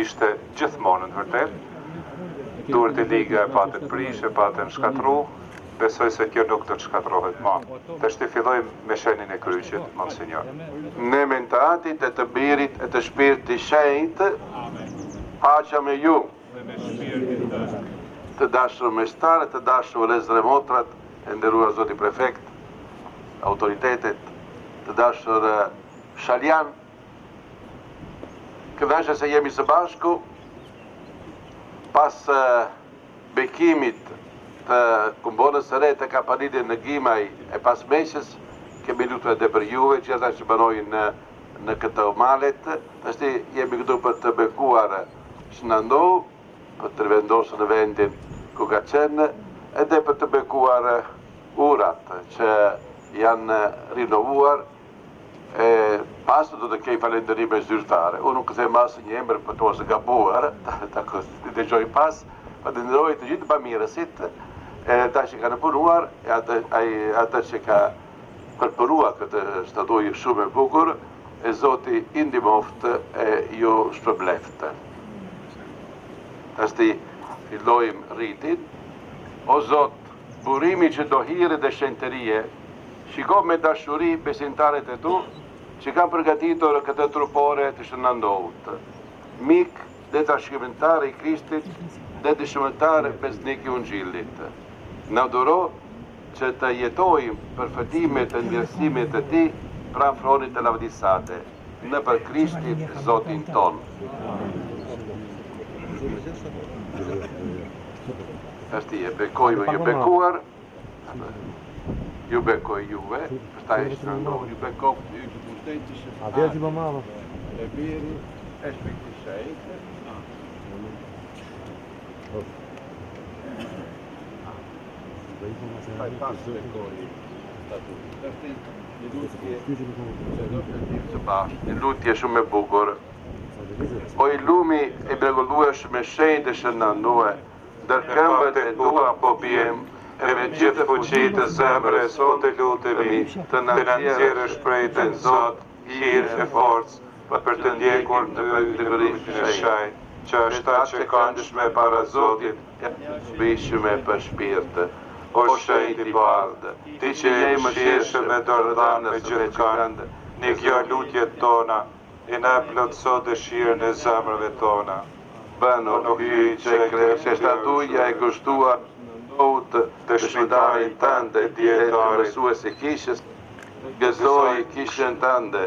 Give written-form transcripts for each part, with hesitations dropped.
ishte gjithmonë në vërtet. Duhet e liga e patën prish, e patën shkatru, besoj se kjo nuk do të shkatrohet ma. Të shti fillojmë me shenjën e kryqit, Monsinjor. Në emrin të Atit e të Birit e të Shpirtit Shenjtë, paqja me ju. Të dashur mestarë, të dashur vëllezër e motrat, e nderuar zoti prefekt, autoritetet, të dashur Shaljan, kënaqesh se jemi së bashku pas bekimit të kumbonës së re të Kapanidit në Gjimaj e pas mesës, kemi lutur edhe për juve që ata që banojnë në këtë malet. Tashti jemi këtu për të bekuar që na ndohu, për të vendosur në vendin ku ka qenë, edhe për të bekuar urat që janë rinovuar. Pas do të kej falënderime zyrtare. Unë nuk them asë një emër për të ose gabuar, ta dëgjoj pas, falenderoj të gjithë bamirësit, ata që kanë punuar, ata që ka përpuruar këtë statuj shumë e bukur, e Zoti i ndihmoft e ju shpërbleft. Tashti fillojmë rritin. O Zot, burimi që do hire dhe shenjtërie, shiko me dashuri besimtarët e tu, që kanë përgatitur këtë trupore të shënandohut. Mik dhe trashëgimtar i Krishtit dhe dëshmëtar besnik i Ungjillit. Na duro që të jetojmë për fëtimet e ndjerësimit të ti pranë fronit të lavdisate, në për Krishtin Zotin ton. Ashti e bekojme ju bekuar, ju bekoj juve, përsta e shëndohë, ju bekoj ju që pushtetis e biri, e shpikti shajtë. Fai passo le cose, një lutje shumë e bukur. O i lumi e mrekullueshëm me shenjtë të shënandue, ndër këmbët e tua po bjem, e me gjithë fuqi të zemrës, sot e lutemi, të na nxjerrësh prej të Zot, hir e forcë, për të ndjekur në përditërinë e shajt, që është ta që këndshme para Zotit, bishme për shpirtë. O shenjtë i bardhë, ti që je më shirshëm me dorëdhanës me gjithë kënd, një kjo lutjet tona, i na plotëso dëshirën e zemrëve tona. Bëno hy që kreshe statuja e kushtuar të shmitarin tënde, djetare, mësues e kishës, gëzoj kishën tënde,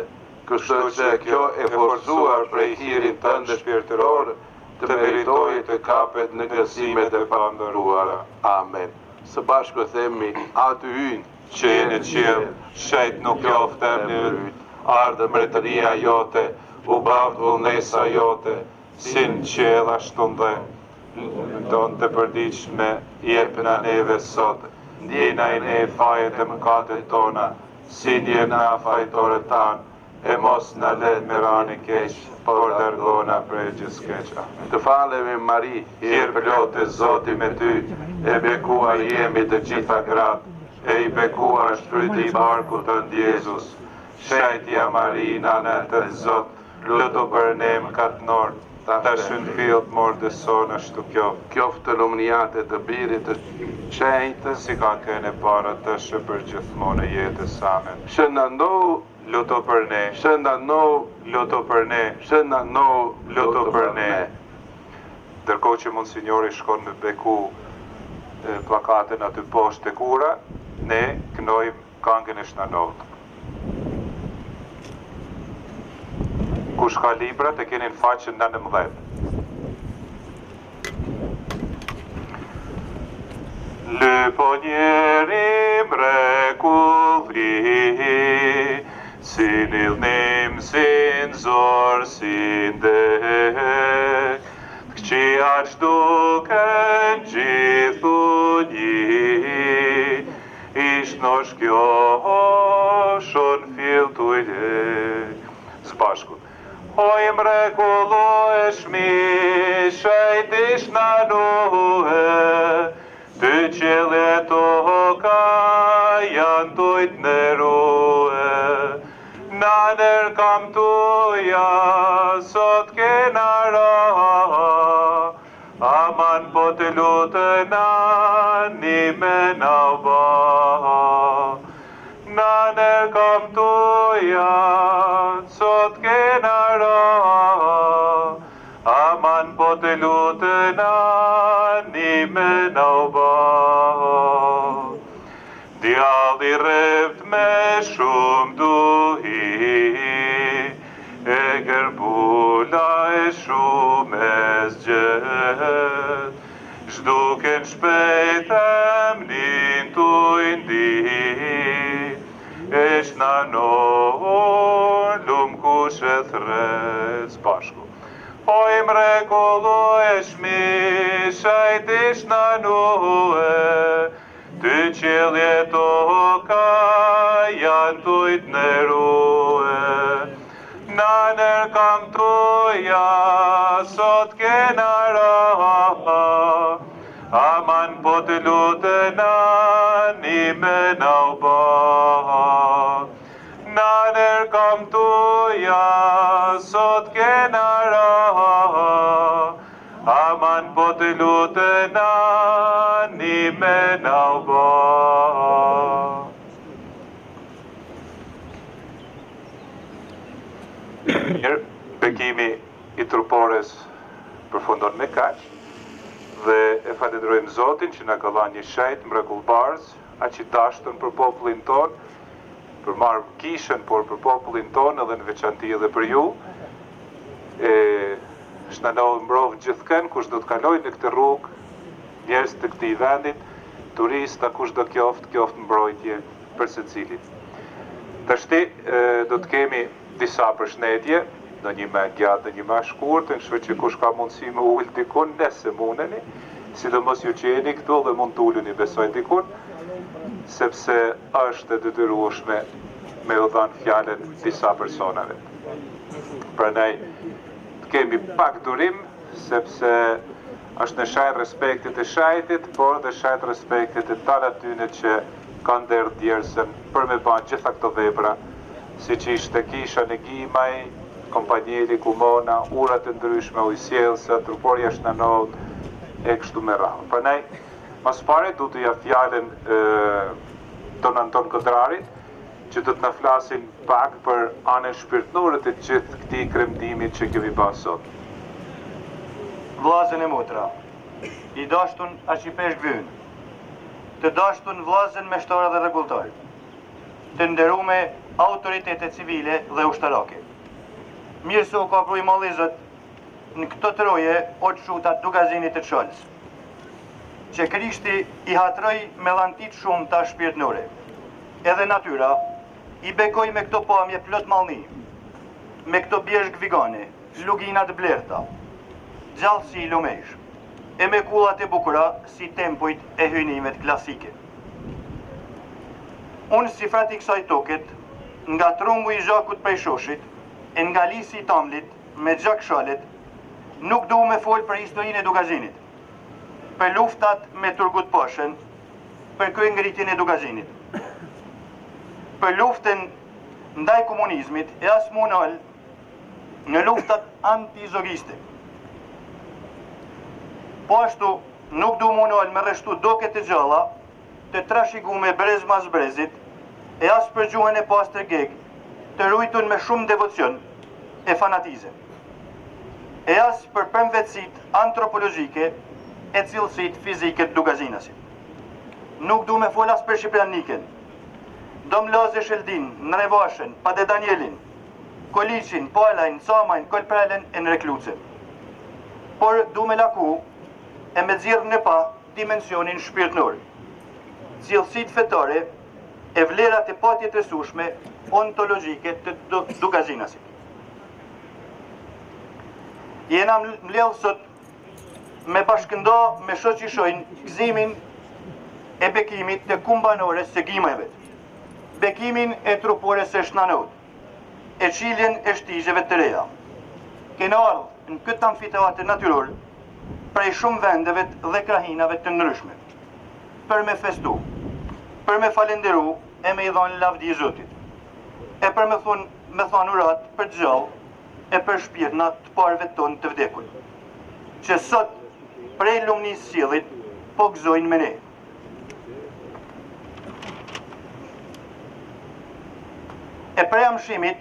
kështu që kjo e forcuar prej hirin tënde shpirtëror, të meritoj të kapet në gëzimet e pandëruara. Amen. Së bashku themi, aty hynë që e në qilë, shejt nuk joftë në ryt, ardë mretëria jote, u bavë vullnesa jote, si në qelë ashtu në dhe, tonë të përdiqme, jepë në neve sot, ndjena i ne fajet e mëkatet tona, si ndjena fajtore tanë, e mos në let me rani keq, por dërgona prej gjithë keqa. Të falemi Mari, hirë plotë e Zoti me ty, e bekuar jemi të gjitha gratë, e i bekuar shtryti i barku të ndjezus. Shajtja Mari, nana të Zot, lutu për ne mëkatnor, ta shënë filt morë dëson ashtu kjoft. Kjoft të lumniate të birit të shenjtë, si ka kene para të shë për gjithmonë e jetës amen. Shëndandohu, luto për ne, shëndandohu, luto për ne, shëndandohu, luto për ne. Ndërkohë që Monsignori shkon me beku plakatën aty poshtë të kura, ne kënojmë këngën e Shnanot. Kush ka librat e keni në faqen 19. Lëpo njeri mrekulli, si nilnim sin zor sin dek, që aq duken gjithu një, ish nosh kjo shon fil të lek. Zbashkut. Oj mrekullu e shmi, shajtish në nuhe, të qëllë toka janë tujt në ruhe. Në nër kam tuja, sot kena ra, ba. Nane kam tuja, sot kena ra, aman po të lutena, një me nau ba. Djalli rreft me shumë duhi, e gërbula e shumë e zgjet, zhduken shpejt emnin tuj ndi, e shnanon lum kush e thres bashku. Oj mrekullu e shmishajt i shnanue, ty qilje toka janë tujt në rue. Naner kam tuja, sot kena raha, aman po të lutena, një me nau ba. Naner kam tuja, sot kena raha, aman po të lutena, një me nau ba. Mirë, bekimi i trupores përfundon me kaq, dhe e falenderojmë Zotin që na ka dhënë një shejt mrekulldbarës, aq i dashtën për popullin ton, për marrë kishën, por për popullin ton edhe në veçanti edhe për ju. Shënaloj mbrovë gjithkën, kush do të kaloj në këtë rrugë, njerëz të këtij vendit, turista, kush do qoftë mbrojtje për secilit. Tashti do të kemi disa përshëndetje, në një me gjatë dhe një me shkurtë, kështu që kush ka mundësi me ul dikun, nëse mundeni, sidomos ju që jeni këtu dhe mund të uluni besoj dikun, sepse është e detyrueshme me u dhënë fjalën disa personave. Prandaj kemi pak durim, sepse është në shajt respektit e shajtit, por dhe shajt respektit e tal atyne që kanë derë djersën për me banë gjitha këto vepra, si që ishte kisha në Gimaj, kompanjeri Kumona, urat e ndryshme, ujësjelësa, truporja Shnanot, e kështu me rahë. Prandaj, mas pare du të ja fjallën Don Anton Kodrarit, që do të na flasin pak për anën shpirtërore të gjithë këtij kremtimit që kemi pasur sot. Vllazën e motra, i dashtun aq i pesh gvyn, të dashtun vllazën meshtar dhe rregulltar, të nderuame autoritete civile dhe ushtarake. Mirë se u ka pru i malli Zot në këto troje o të shutat dugazinit të çolës, që Krishti i hatroj me llantit shumë ta shpirtërore. Edhe natyra i bekoj me këto pamje plot mallni, me këto bjeshk vigane, luginat blerta, gjallësi i lumesh, e me kullat e bukura si tempujt e hynimet klasike. Unë si frati kësaj toket, nga trumbu i zhakut prej shoshit, e nga lisi i tamlit me gjak shalet, nuk du me fol për historinë e dugazinit, për luftat me Turgut Pashën, për kryengritjen e dugazinit, për luftën ndaj komunizmit e as munal në luftat antizogiste. Po ashtu nuk du munal me rreshtu doke të gjalla, të trashigume brez mas brezit, e as për gjuhën e pastër geg, të rujtun me shumë devocion e fanatizem, e as për përmvetësit antropologjike e cilësit fizike të dugazinasit. Nuk du me fol as për Shqiprianiken, Dom Laze Sheldin, Nrevashën, Pade Danielin, Koliqin, Palajn, Samajn, Kolprelen e Nreklucin. Por du me laku e me dzirë në pa dimensionin shpirtnor, cilësit fetare e vlerat e patjet resushme ontologjike të dugazinasit. Jena mbledh sot me bashkëndo me shoqishojnë gëzimin e bekimit të kumbanore së Gimajve, bekimin e trupore së Shnanot, e qiljen e shtigjeve të reja. Kena ardhë në këtë amfiteatër natyror prej shumë vendeve dhe krahinave të ndryshme, për me festu, për me falenderu e me i dhonë lavdi i Zotit, e për me thonë urat për gjallë e për shpirtnat të parve tonë të vdekur, që sot prej lumnis sjellit po gëzojnë me ne. E preamshimit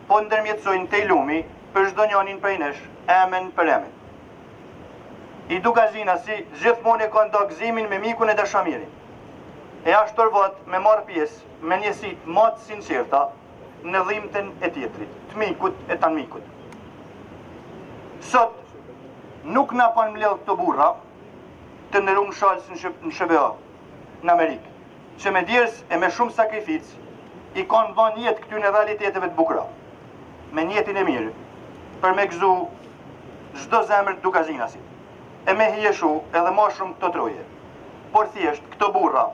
po ndërmjetësojnë te lumi për çdo njërin prej nesh, emën për emën. I Dukazinasi gjithmonë e ka nda gëzimin me mikun e dashamirin. E ashtë tërvat me marrë pjesë me njësit matë sinqerta në dhimbten e tjetrit, të mikut e të mikut. Sot, nuk na pan mbledh këto burra të ndërum shalës në SBA, në Amerikë, që me djerës e me shumë sakrificë i kanë dhënë jetë këtyre realiteteve të bukura, me njetin e mirë, për me gëzu çdo zemër të Dukazinasit, e me hijeshu edhe ma shumë këto troje. Por thjesht, këto burra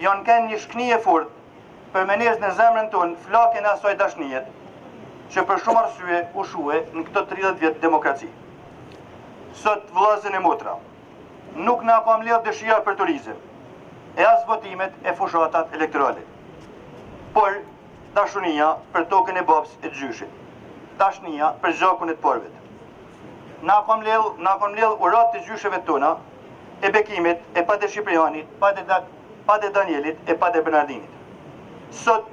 janë kënë një shknije fort për me njës në zemrën tonë flakën asoj dashnijet që për shumë arsye u shue në këto 30 vjetë demokraci. Sot vëllezër e motra, nuk na ka mbledh dëshira për turizëm, e as votimet e fushatat elektorale, por dashunia për tokën e babës e të gjyshit, dashnia për gjakun e të porvet. Na ka mbledh urat të gjysheve tona, e Bekimit, e Pade Shqiprianit, Pade Danielit, e Pade Bernardinit. Sot,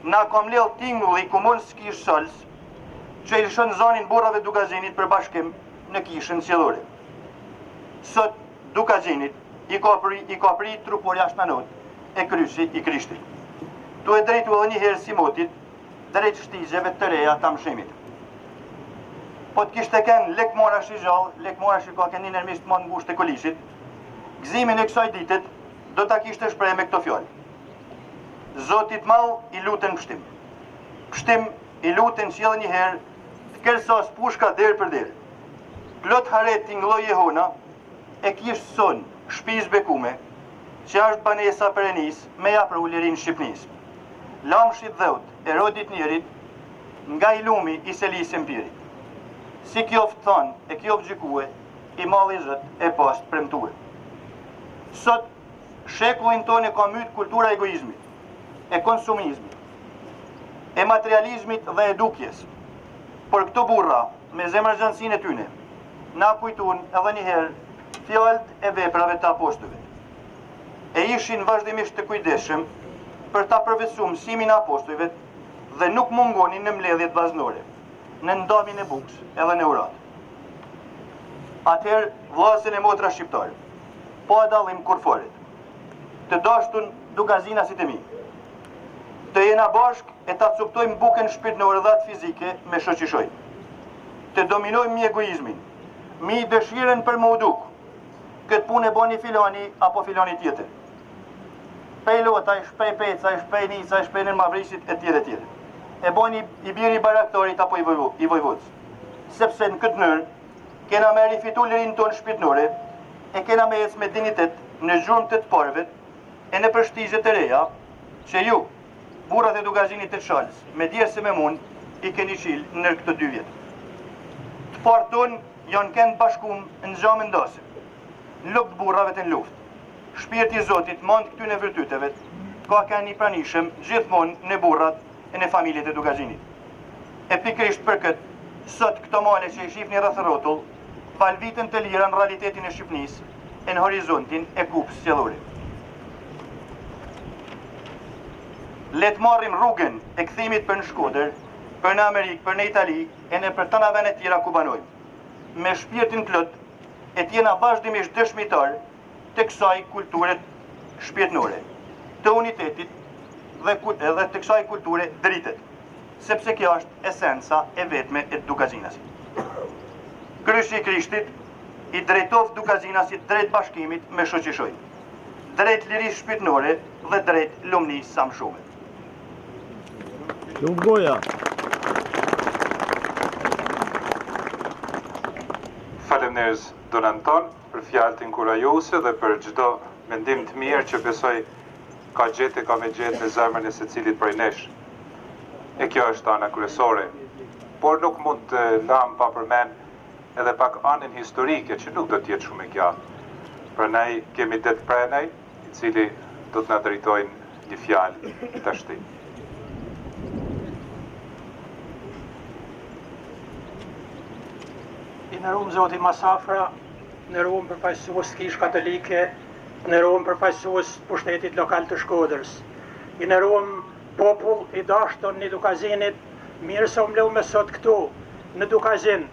na ka mbledh tingulli komunës kish Salës, që i lëshon zonin burrave Dukazinit për bashkim në kishën qellore. Sot, Dukazinit i ka pri trupor jashtënanot e krysi i Krishtit. Tu e drejtu edhe një herë si motit, drejt shtigjeve të reja të mshimit. Po të kishte kënë lek mora shi gjallë, lek mora shi ka kënë një nërmisht më ngusht e kolishit, gëzimin e kësaj ditet do ta kishte shprej me këto fjallë. Zotit mall i luten pështim. Pështim i luten që edhe një herë të kërsos pushka derë për derë. Plot haret t'ingloj Jehona e kishtë son shpiz bekume, që është banesa për enis me ja për ullerin Shqipnis. Lamshit dheut e rodit njerit nga i lumi i selis empirit. Si kjoft thonë e kjoft gjykue, i malli zët e post premtue. Sot, shekullin tonë e ka myt kultura egoizmit, e konsumizmit, e materializmit dhe edukjes. Por këto burra, me zemërgjënsin e tyne, na kujtun edhe njëherë fjallët e veprave të apostëve. E ishin vazhdimisht të kujdeshëm për ta përvecu mësimin e apostëve dhe nuk mungonin në mbledhjet vaznore, në ndamin e bukës edhe në urat. Atëherë, vllazën e motra shqiptare, po a dallim kurforit, të dashtun Dukazinasit e mi, të jena bashk e ta cuptojmë bukën shpirtnore dhe atë fizike me shoqishoj, të dominojmë mi egoizmin, mi dëshiren për më uduk, këtë punë e boni filani apo filani tjetër. Pej lotaj, shpej pecaj, shpej nicaj, shpej në mavrisit e tjere tjere. E boni i biri baraktorit apo i vojvodës. Sepse në këtë nërë, kena me rifitu lirin tonë shpirtnore, e kena me ecë me dignitet në gjurmë të të parvet, e në përshtigjet e reja, që ju, burrat e Dukazinit të Shalës, me djerë se me mund, i keni qilë në këtë 2 vjetë. Të parë tonë janë kënë bashkum në gjamë ndasim, në lukë të burrave të në luftë. Shpirti i Zotit mand këtyne vërtyteve, ka kënë i pranishëm gjithmonë në burrat e në familjet e Dukazinit. E pikrisht për këtë, sot këto male që i shifni rreth rrotull, valvitën të lira në realitetin e Shqipnisë e në horizontin e kupës qellore. Le të marrim rrugën e kthimit për në Shkodër, për në Amerikë, për në Itali e në për tëna vende tjera ku banojmë. Me shpirtin plot e t'jena vazhdimisht dëshmitar të kësaj kulture shpirtnore, të unitetit dhe të kësaj kulture dritet, sepse kjo është esenca e vetme e Dukazinasit. Kryshi i Krishtit i drejtoft Dukazinasit drejt bashkimit me shoqishoj, drejt lirisë shpirtnore dhe drejt lumnisë sa më shumë. Shumë goja. Faleminderit Don Anton për fjalët inkurajuese dhe për çdo mendim të mirë që besoj ka me gjetë në zemrën e secilit prej nesh. E kjo është ana kryesore. Por nuk mund të lam pa përmend edhe pak anën historike që nuk do të jetë shumë e gjatë. Prandaj kemi det prenaj, i cili do të na drejtojnë një fjalë tashti. I nderuar Zoti Masafra, nderuar përfaqësues kish katolike, nderuar përfaqësues pushtetit lokal të Shkodrës, i nderuar popull I dashur në Dukazinit, mirë se u mbleu me sot këtu në Dukazin,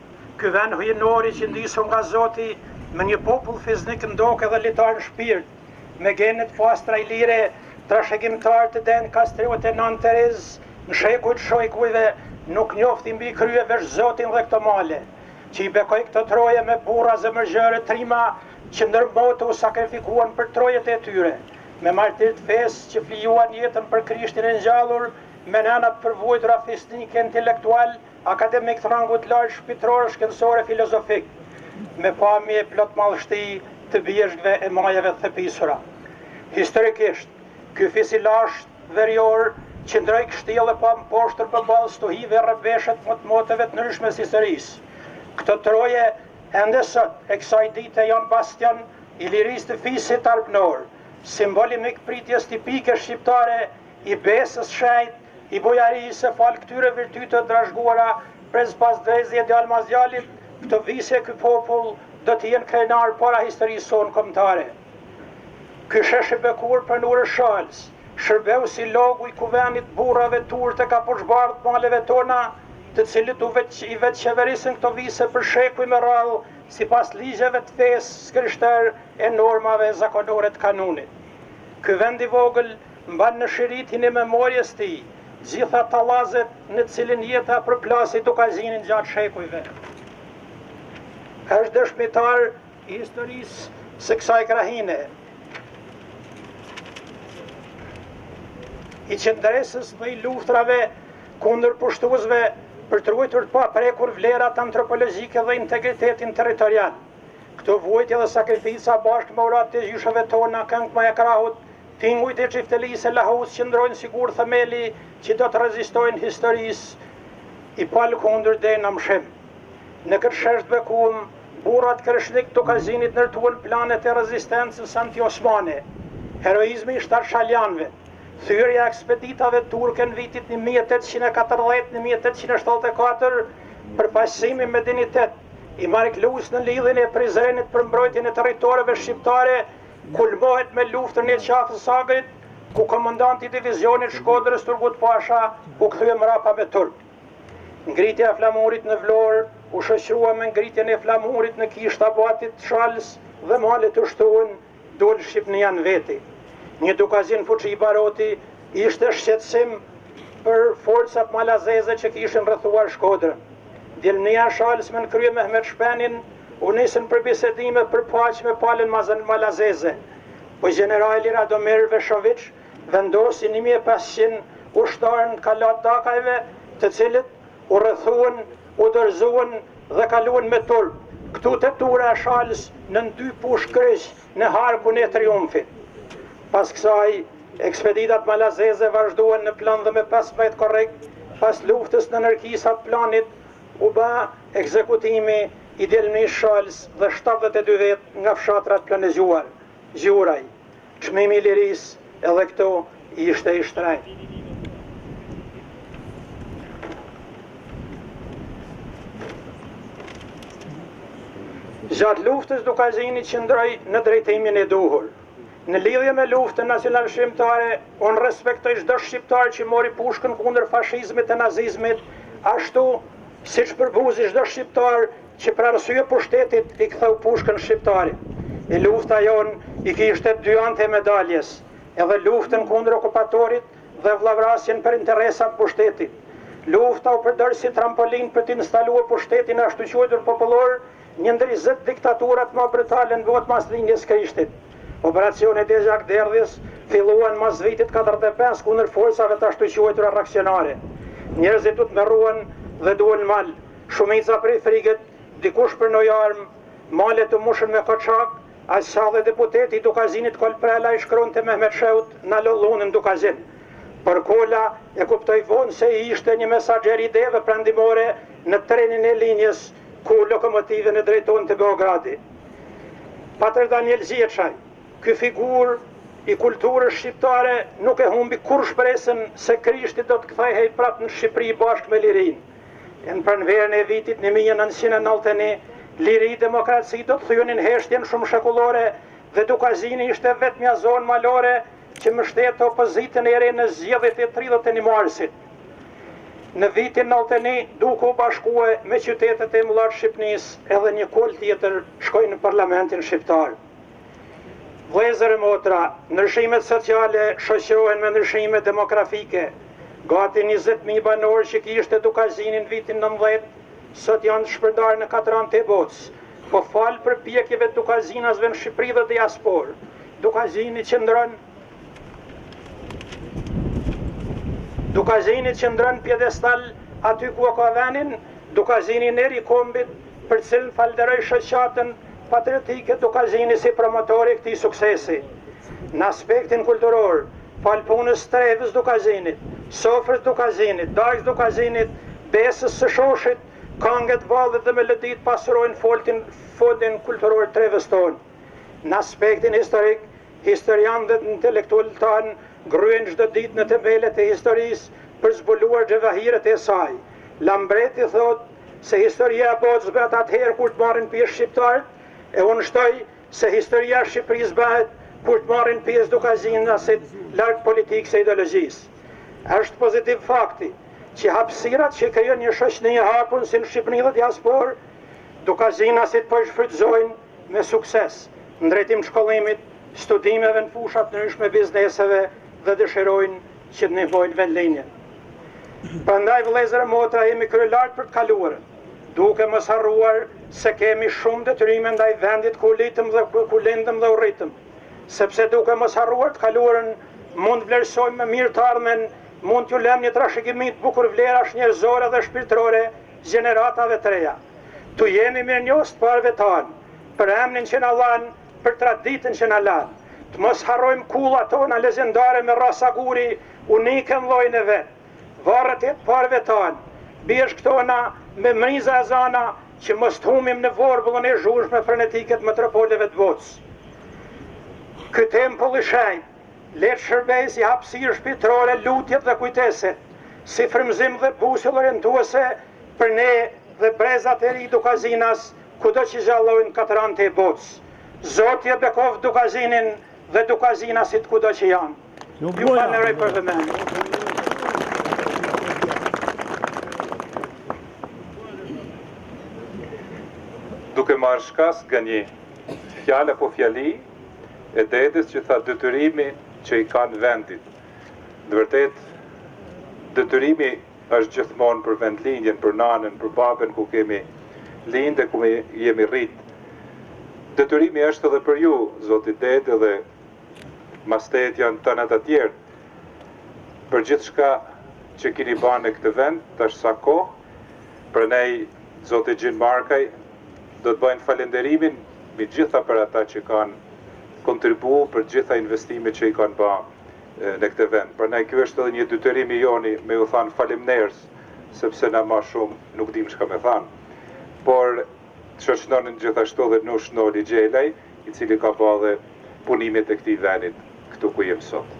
ky vend hyjnori që ndisur nga Zoti, me një popull fiznik ndoke dhe litar në shpirt, me genet pastra I lire, trashëgimtar të den kastriot e Nan Terez, në shekujt shojkujve, nuk njofti mbi krye veç Zotin dhe këto male, që I bekoj këtë troje me burra zemërgjëre trima, që ndërmotë u sakrifikuan për trojet e tyre, me martirt fesë që flijuan jetën për Krishtin e ngjallur, me nënat përvojtura fisnike intelektual, akademik të rangut lartë shpitror, shkencore, filozofik, me pamje plot madhështi të bjeshkve e majeve të thepisura. Historikisht, ky fisilash verior qëndroi kështjellë pa mposhtër përballë stuhive rrëbeshet më të moteve të ndryshmes historisë. Këto troje ende sot e kësaj dite janë bastion I lirisë të fisit arpnor, simboli mikpritjes tipike shqiptare, I besës shajt, I bujarisë fal këtyre virtyte të trashëguara pres pas drejtësisë e djalmazgjalit, këto vise ky popull do të jenë krenar para historisë sonë kombëtare. Ky shesh I bekur për Nurë Shalës, shërbeu si logu I kuvenit burrave turte ka poshbardh maleve tona, të cilët I vetë qeverisin këto vise për shekuj me radhë, sipas ligjeve të fesë krishter e normave zakonore të kanunit. Ky vend I vogël mban në shiritin e memorjes tij gjitha tallazet në cilin jeta përplasi Dukazinin gjatë shekujve. Është dëshmitar I historisë së kësaj krahine, I qëndresës dhe I luftrave kundër pushtuesve për të ruajtur pa prekur vlerat antropologjike dhe integritetin territorial. Këto vujtje dhe sakrifica bashkë me urat të gjyshave tona, këngë e krahut, tingujt e çiftelisë e lahus qëndrojnë sigur themeli që do të rezistojnë historisë I palë kundër dhe në mshim. Në këtë shesh të bekum, burrat kreshnik të Dukazinit ndërtuan planet e rezistencës anti-osmane, heroizmi I shtar shaljanve, thyrja ekspeditave turke në vitit 1840-1874 për pasimi me dignitet I Mariklus në lidhjen e Prizrenit për mbrojtjen e territoreve shqiptare, kulmohet me luftën e qafës Sagrit, ku komandanti I divizionit Shkodrës Turgut Pasha u kthye mrapa me turp. Ngritja e flamurit në Vlorë u shoqërua me ngritjen e flamurit në Kishtë Abatit Shalës dhe malet të shtuan dol Shqipnia në veti. Një Dukazin fuqi I baroti ishte shqetësim për forcat malazeze që kishin rrethuar Shkodrën. Djelnia Shalës me në krye Mehmet Shpenin u nisën për bisedime për paqe me palën malazeze, po generali Radomir Veshović vendosi 1500 ushtarë në kalat dakajve, të cilët u rrethuan, u dorëzuan dhe kaluan me turp. Këtu te tura e Shalës në 2 push kryq në harkun e triumfit. Pas kësaj, ekspeditat malazeze vazhduan në plan dhe me 15 korrekt, pas luftës në nërkisat planit, u ba ekzekutimi I djelmis Shalës dhe 72 vet nga fshatrat planezuar. Gjuraj, çmimi I lirisë edhe këto ishte I shtrejt. Gjatë luftës Dukazini qëndroi në drejtimin e duhur. Në lidhje me luftën nacional shqiptare, unë respektoj çdo shqiptar që mori pushkën kundër fashizmit e nazizmit, ashtu siç përbuzi çdo shqiptar që për arsye pushtetit I ktheu pushkën shqiptarit. E lufta jon I kishte 2 anë të medaljes, edhe luftën kundër okupatorit dhe vllavrasjen për interesat pushtetit. Lufta u përdor si trampolin për të instaluar pushtetin ashtu quajtur popullor, një ndër 20 diktaturat më brutale në botë mas linjës Krishtit. Operacionet e Gjakderdhjes filluan mas vitit 45 kundër forcave të ashtu quajtura reaksionare. Njerëzit u tmerruan dhe duan mal, shumica prej frikët, dikush për noj armë, malet të mushën me koçak, aq sa dhe deputeti I Dukazinit Kolprela I shkronte Mehmet Sheut në lullunën Dukazin. Por Kola e kuptoi vonë se I ishte një mesaxher I ideve prandimore në trenin e linjës ku lokomotivën e drejtonte Beogradi. Patër Daniel Zjeçaj, ky figurë I kulturës shqiptare nuk e humbi kur shpresën se Krishti do të kthehej prapë në Shqipëri bashkë me lirinë. Në pranverën e vitit 1991, liri demokraci do të thyonin heshtjen shumë shekullore dhe Dukazini ishte vetmja zonë malore që mbështet opozitën e re në zgjedhjet e 31 marsit. Në vitin 91 duke u bashkue me qytetet e mëdha të Shqipërisë edhe një kol tjetër shkoi në parlamentin shqiptar. Vëllezër e motra, ndryshimet sociale shoqërohen me ndryshimet demografike. Gati 20.000 banor që kishte Dukazini në vitin 19, sot janë shpërndarë në 40 bocë. Po falë për pjekjeve të Dukazinasve në Shqipëri dhe diasporë. Dukazini qëndron pjedestal aty ku ka venin, Dukazini neri kombit për cilën falderoj shoqatën patriotike Dukazini si promotori këtij suksesi. Në aspektin kulturor, falë punës Trevës Dukazinit, sofrës Dukazinit, darkës Dukazinit, besës së shoshit, këngët, vallet dhe melodit pasurojnë fondin kulturor Trevës tonë. Në aspektin historik, historianë dhe intelektualët tanë gryen çdo ditë në themelet e historisë për zbuluar xhevahiret e saj. Lambreti thot se historia e botës bëhet atëherë kur të marrin pjesë shqiptarët, e unë shtoj se historia e Shqipërisë bëhet kur të marrin pjesë Dukazinasit larg politikës e ideologjisë. Është pozitiv fakti që hapësirat që krijon një shoqëri e hapur si në Shqipëri dhe diasporë, Dukazinasit po shfrytëzojnë me sukses në drejtim shkollimit, studimeve në fusha të ndryshme bizneseve dhe dëshirojnë që të ndihmojnë vendlinjen. Prandaj vëllezër e motra, jemi kryelartë për të kaluarën, duke mos harruar se kemi shumë detyrime ndaj vendit ku litëm dhe ku lindëm dhe u rritëm, sepse duke mos harruar të kaluarën mund vlerësojmë më mirë të ardhmen, mund t'ju lëm një trashëgimi të bukur vlerash njerëzore dhe shpirtërore gjeneratave të reja. Tu jemi mirënjohës të parëve tanë, për emnin që na lanë, për traditën që na lanë. Të mos harrojmë kullat tona legendare me rasaguri, unike në llojin e vet. Varret e të parëve tanë, bishk tona me mriza e zana që mos të humim në vorbullën e zhurshme frenetike të metropoleve të botës. Ky tempull i shenjtë letë shërbej si hapësirë shpirtërore, lutjet dhe kujteset, si frymëzim dhe busull orientuese për ne dhe brezat e ri Dukazinas, kudo që gjallojnë katërante e botës. Zoti e bekov Dukazinin dhe Dukazinasit kudo që janë. Ju falenderoj për vëmendje. Duke marrë shkas nga një fjale po fjali e dedës që tha detyrimi që i kanë vendit. Në vërtet, detyrimi është gjithmonë për vendlinjen, për nanën, për babën ku kemi lindë, ku jemi rritë. Detyrimi është edhe për ju, Zotit Dedë dhe mastet janë të të tjerë, për gjithë shka që kini banë në këtë vend, të është sa kohë, për nej, Zotit Gjin Markaj, do të bëjnë falenderimin me gjitha për ata që kanë kontribu për gjitha investime që i kanë ba në këtë vend. Për nej, kjo është edhe një detyrimi joni me u thanë falimnerës, sepse na ma shumë nuk dim shka me thanë. Por shoqënonin gjithashtu dhe Nush Noli Gjelaj, i cili ka ba dhe punimit e këtij vendit këtu ku jem sot.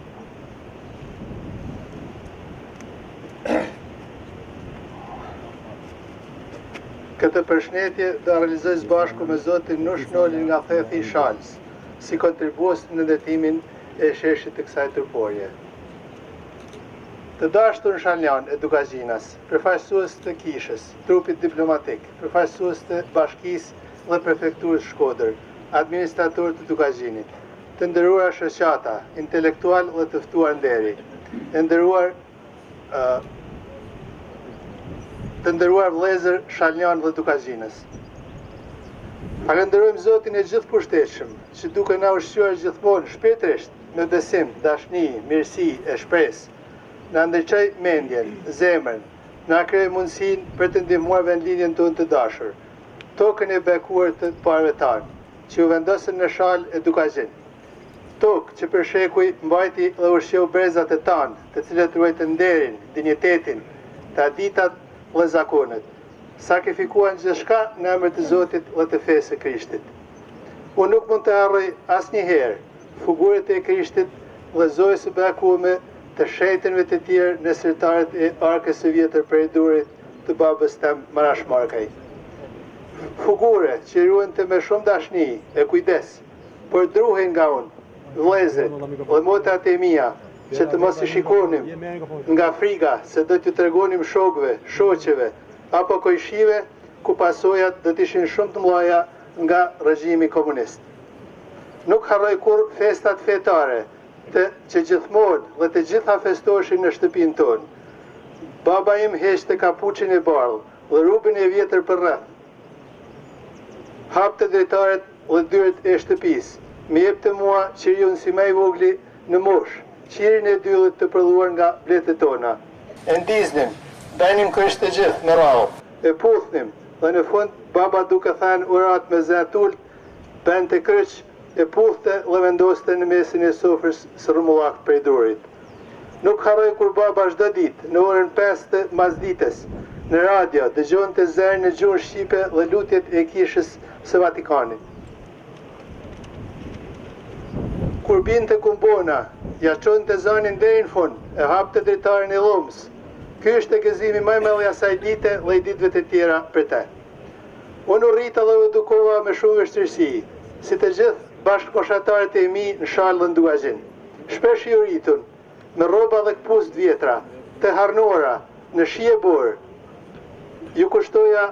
Këtë përshëndetje do realizoj së bashku me Zotin Nush Noli nga Thethi Shalës, si kontribues në ndërtimin e sheshit të kësaj turporje. Të dashur Shaljan e Dukazinas, përfaqësues të kishës, trupit diplomatik, përfaqësues të bashkisë dhe prefekturës Shkodër, administrator të Dukazinit, të nderuara shoqata, intelektual dhe të ftuar nderi, të nderuar vëllezër Shaljan dhe Dukazinës. Falenderojmë Zotin e gjithë pushtetshëm, që duke na ushqyer gjithmonë shpirtërisht me besim, dashni, mirësi e shpresë, na ndriçoj mendjen, zemrën, na krijoi mundësinë për të ndihmuar vendlinjen tonë të dashur, tokën e bekuar të parëve tanë, që u vendosën në shalë e Dukazin. Tokë që për shekuj mbajti dhe ushqeu brezat e tanë, të cilët ruajtën nderin, dinjitetin, traditat dhe zakonet, sakrifikuan gjithçka në emër të Zotit dhe të fesë së Krishtit. Unë nuk mund të harroj asnjëherë figurët e Krishtit dhe zojës së bekuame të shetënve të tjerë në sirtarët e arkës së vjetër prej durit të babës tem Marash Markaj. Figure që ruante me shumë dashni e kujdes, por druhen nga unë, vëllezër dhe motrat e mia, që të mos i shikonim nga frika se do t'ju tregonim shokëve, shoqeve apo kojshive ku pasojat do t'ishin shumë të mëdha nga regjimi komunist. Nuk harroj kur festat fetare që gjithmonë dhe të gjitha festoheshin në shtëpinë tonë. Baba im heqte kapuçin e bardhë dhe rrubin e vjetër për rreth. Hapte drejtaret dhe dyert e shtëpisë. Më jepte mua qiriun si më i vogli në moshë, qirin e dyllit të prodhuar nga bletët tona. E ndiznim, dajnim kështë të gjithë me radhë, e puthnim, dhe në fund baba duke thënë urat me zëtull, bën të kryq, e puthte dhe vendoste në mesin e sofrës së rrumullak prej durit. Nuk harroj kur baba çdo ditë, në orën 5 të masdites, në radio dëgjonte zërin në gjuhën shqipe dhe lutjet e kishës së Vatikanit. Kur binte kumbona, ja çonte zanin deri në fund, e hapte dritarin e dhomës. Ky është e gëzimi më i madh i asaj dite dhe i ditëve të tjera për te. Unë u rrita dhe u edukova me shumë vështirësi, si të gjithë bashkëkoshataret e mi në shalë dhe në Dugazhin. Shpesh i u rritun, me rroba dhe këpust vjetra, të harnora, në shije borë. Ju kushtoja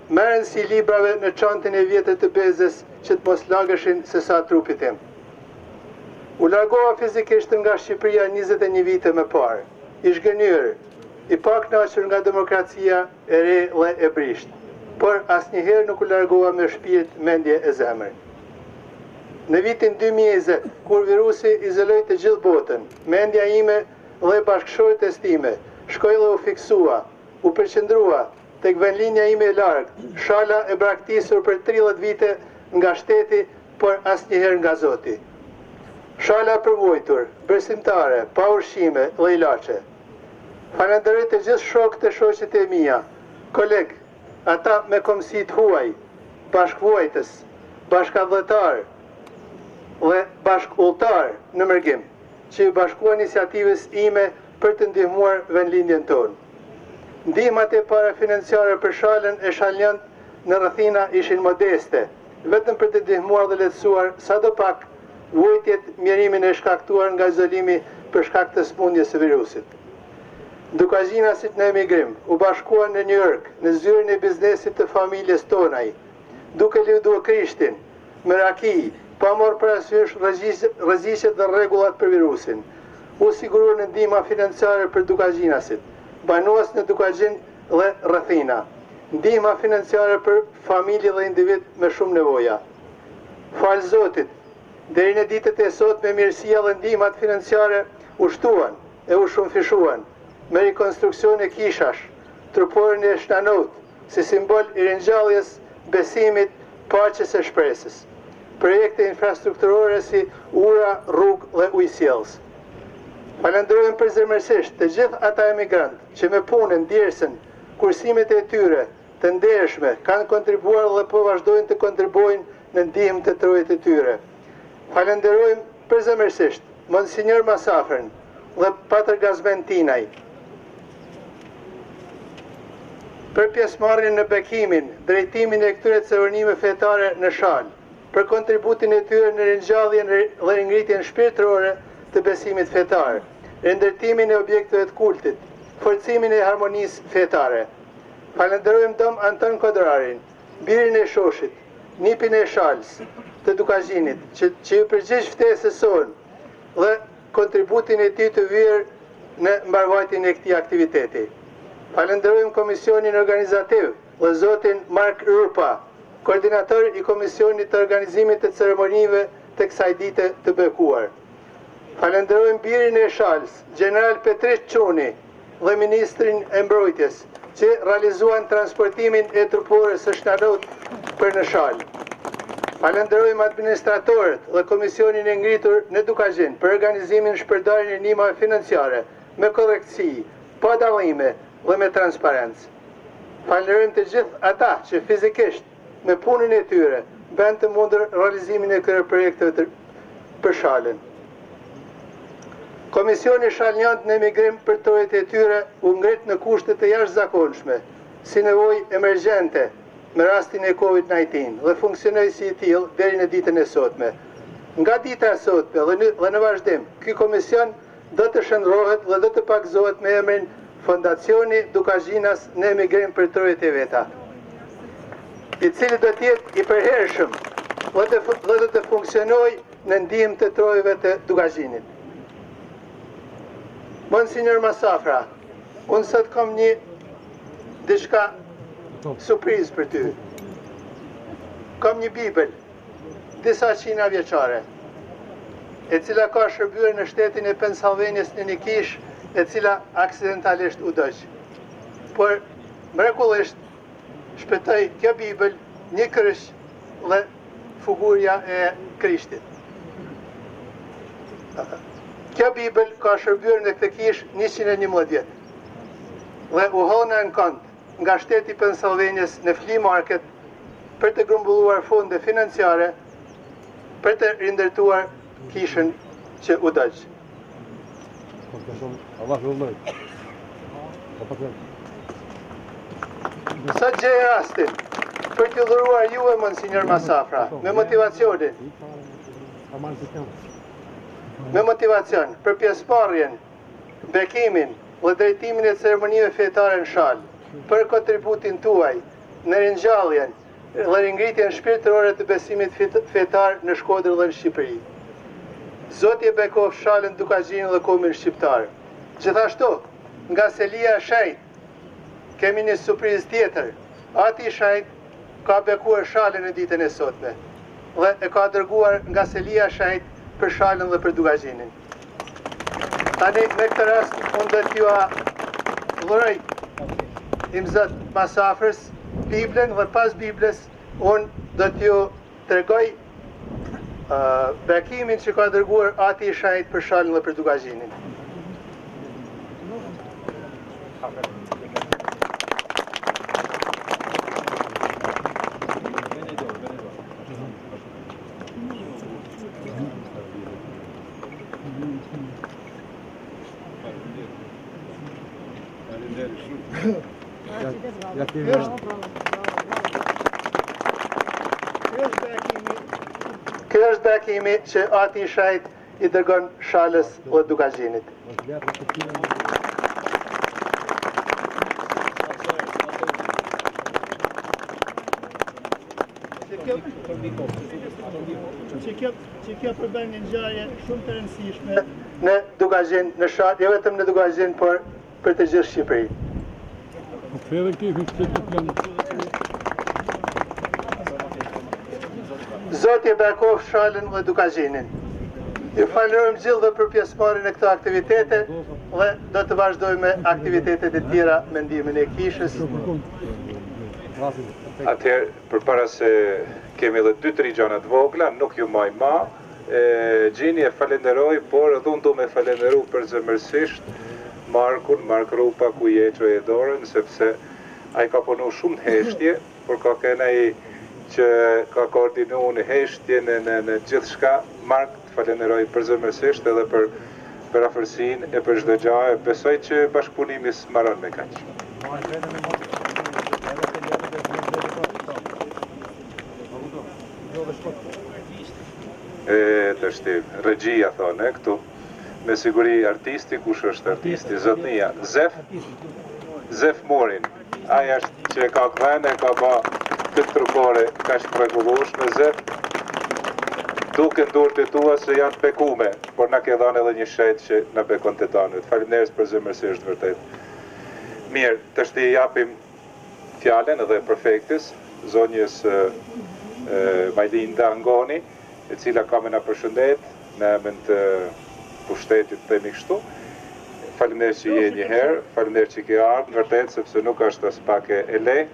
merren si librave në çantën e vjetër të bezës që të mos lagëshin se sa trupit tim. U largova fizikisht nga Shqipëria 21 vite më parë, i zhgënjur, i pakënaqur nga demokracia e re dhe e brisht, por asnjëherë nuk u largova me shpirt, mendje e zemër. Në vitin 2020, kur virusi izoloi të gjithë botën, mendja ime dhe bashkëshorët time shkoi dhe u fiksua, u përqendrua tek vendlinja ime e largë, shala e braktisur për 30 vite nga shteti, por asnjëherë nga Zoti. Shala përvojtur, besimtare, pa ushqime dhe ilaçe. Falenderoj të gjithë shokët e shoqet e mia, kolegë, ata me komësit huaj, bashkëvuajtës, bashkëdhëtar dhe bashkëulltar në mërgim, që i bashkuan iniciativës ime për të ndihmuar vendlindjen tonë. Ndihmat e para financiare për shalën e shaljan në rrethina ishin modeste, vetëm për të ndihmuar dhe lehtësuar sadopak vujtjet mjerimin e shkaktuar nga izolimi për shkak të smundjes së virusit. Dukazhinasit në emigrim u bashkuan në New York në zyrën e biznesit të familjes tonaj, duke lëvduar Krishtin, me raki, pa marrë parasysh rreziqet dhe rregullat për virusin. U siguruan në ndihma financiare për dukazhinasit, banues në Dukazhin dhe rrethina, ndihma financiare për familje dhe individ me shumë nevoja. Falë Zotit, deri në ditët e sotme mirësia dhe ndihmat financiare u shtuan e u shumëfishuan me rekonstruksion e kishash, truporin e Shnanut, si simbol i ringjalljes, besimit, paqes e shpresës. Projekte infrastrukturore si ura, rrugë dhe ujësjellës. Falenderojmë përzemërsisht të gjithë ata emigrantë që me punën, djersën, kursimet e tyre të ndershme kanë kontribuar dhe po vazhdojnë të kontribuojnë në ndihmë të trojët e tyre. Falenderojmë përzemërsisht Monsinjor Masafrën dhe Patër Gazmen Tinaj për pjesëmarrjen në bekimin, drejtimin e këtyre ceremonimeve fetare në shalë, për kontributin e tyre në ringjalljen dhe ngritjen shpirtërore të besimit fetar, ndërtimin e objekteve të kultit, forcimin e harmonisë fetare. Falenderojmë Dom Anton Kodrarin, birin e shoshit, nipin e shalës të Dukazhinit, që ju përgjigj ftesës sonë dhe kontributin e tij të vyer në mbarvajtjen e këtij aktiviteti. Falenderojmë Komisionin Organizativ dhe zotin Mark Urpa, koordinator i Komisionit të Organizimit të Ceremonive të kësaj dite të bekuar. Falenderojmë birin e shalës, General Petrish Çuni dhe Ministrin e Mbrojtjes, që realizuan transportimin e trupores së Shnanut për në shalë. Falenderojmë administratorët dhe Komisionin e ngritur në Dukazhin për organizimin shpërndarjen e ndihmave financiare me korrektësi, pa dallime dhe me transparencë. Falenderojmë të gjithë ata që fizikisht me punën e tyre bën të mundur realizimin e këtyre projekteve për shalën. Komisioni Shalnjant në emigrim për trojët e tyre u ngrit në kushte të jashtëzakonshme, si nevojë emergjente me rastin e COVID-19 dhe funksionoi si i tillë deri në ditën e sotme. Nga dita e sotme dhe në vazhdim, ky komision do të shndrohet dhe do të pakëzohet me emrin Fondacioni Dukazhinas në emigrim për trojet e veta, i cili do të jetë i përhershëm dhe do të funksionojë në ndihmë të trojeve të Dukazhinit. Monsignor Masafra, unë sot kam një diçka surprizë për ty. Kam një Bibël, disa qina vjeçare, e cila ka shërbyer në shtetin e Pennsylvanias në një kish e cila aksidentalisht u dëq. Por mrekullisht shpëtoi kjo Bibël një kryq dhe figurja e Krishtit. Kjo Bibël ka shërbyer në këtë kish 111 vjet. Dhe u hona në kont nga shteti Pennsylvanias në flea market për të grumbulluar fonde financiare për të rindërtuar kishën që u dëq. Sot gjej rastin për t'ju dhuruar juve, Monsignor Masafra, me motivacion për pjesëmarrjen, bekimin dhe drejtimin e ceremonive fetare në Shal, për kontributin tuaj në ringjalljen dhe ringritjen shpirtërore të besimit fetar në Shkodër dhe në Shqipëri. Zoti e bekoft Shalën Dukazhin dhe kombin shqiptar. Gjithashtu, nga Selia Shajt, kemi një surprizë tjetër. Ati Shajt ka bekuar Shalën e ditën e sotme dhe e ka dërguar nga Selia Shajt për Shalën dhe për Dukazhinin. Tani, me këtë rast, unë do t'ju dhuroj imzat Masafrës Biblën dhe pas Biblës, unë do t'ju tregoj bekimin që ka dërguar Ati Shajt për Shalën dhe për Dukazhinin. Ky është bekimi që Ati Shajt i dërgon Shalës dhe Dukazhinit. Që kjo përbën një ngjarje shumë të rëndësishme në Dukazhin, në Shal, jo vetëm në Dukazhin, por për të gjithë Shqipërinë. Zoti e bekoft Shalën dhe Dukazhinin. Ju falenderojmë gjithë për pjesëmarrjen e këto aktivitete dhe do të vazhdojmë me aktivitetet e tjera me ndihmën e kishës. Atëherë, përpara se kemi edhe 2-3 gjëra të vogla, nuk ju maj ma, Gjini e falenderoj, por edhe unë do me falenderu përzemërsisht Mark Rupa ku je që e dorën, sepse ai ka punu shumë në heshtje, por ka kena i që ka koordinu në heshtje në gjithë shka. Mark, të falenderoj përzemërsisht edhe për afërsinë e për çdo gjë, besoj që bashkëpunimi s'mbaron me kaq. Të shti, regjia thone, këtu, me siguri artisti, kush është artisti, zotnia, Zef Morin, aja është që ka këdhene, ka ba këtë trupore, ka shtë pregullushme, Zef, duke ndurët e tua se janë bekume, por na ke dhane edhe një shetë që na bekon të tanët. Faleminderit për zemërsisht vërtet. Mirë, të shti japim fjalen edhe perfektis, zonjës Majlinda Angoni, e cila ka me na përshëndet në emën të pushtetit të themi kështu. Faleminderit që je një herë, faleminderit që ke ardhur, vërtet, sepse nuk është as pak e lehtë,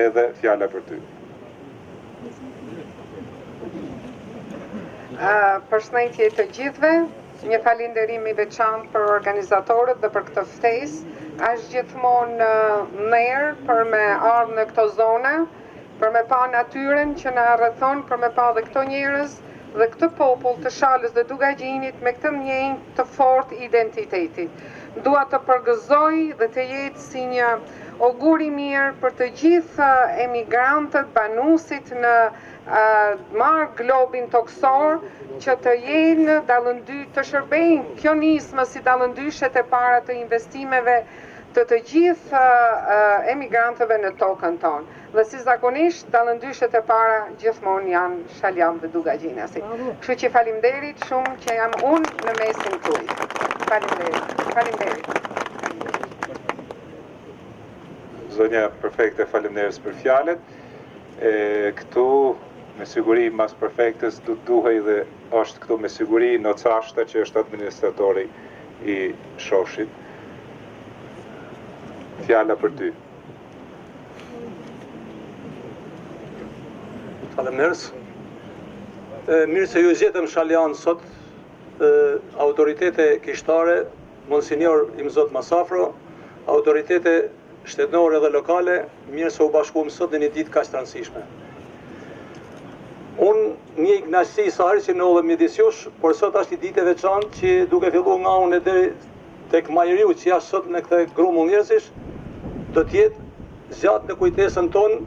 edhe fjala për ty. Përshëndetje të gjithëve, një falënderim i veçantë për organizatorët dhe për këtë ftesë. Është gjithmonë nerë për me ardhur në këto zona, për me pa natyrën që na rrethon, për me pa dhe këto njerëz dhe këtë popull të Shalës dhe Dukazhinit me këtë ndjenjë të fortë identiteti. Dua të përgëzoj dhe të jetë si një augur i mirë për të gjithë emigrantët, banuesit në marrë globin toksor që të jenë dallëndy të shërbejnë kjo nismë si dallëndyshet e para të investimeve të gjithë emigrantëve në tokën tonë. Dhe si zakonisht, dallëndyshet e para gjithmonë janë Shaljan dhe Dugagjinasi. Kështu që faleminderit shumë që jam unë në mesin tuaj. Faleminderit. Zonja perfekte, faleminderit për fjalët. Këtu me siguri mas perfektës duhej dhe është këtu me siguri në cashta që është administratori i shoshit. Fjala për ty. Faleminderit. Mirë se ju zgjetëm Shaljan sot, autoritete kishtare, Monsignor Imzot Masafro, autoritete shtetënore dhe lokale, mirë se u bashkuam sot në një ditë kaq të rëndësishme. Unë një kënaqësi sa herë që ndodhem midis jush, por sot është një ditë e veçantë që duke filluar nga unë deri tek majëriu që jashtë sot në këtë grumull njerëzish, do të jetë zgjat në kujtesën tonë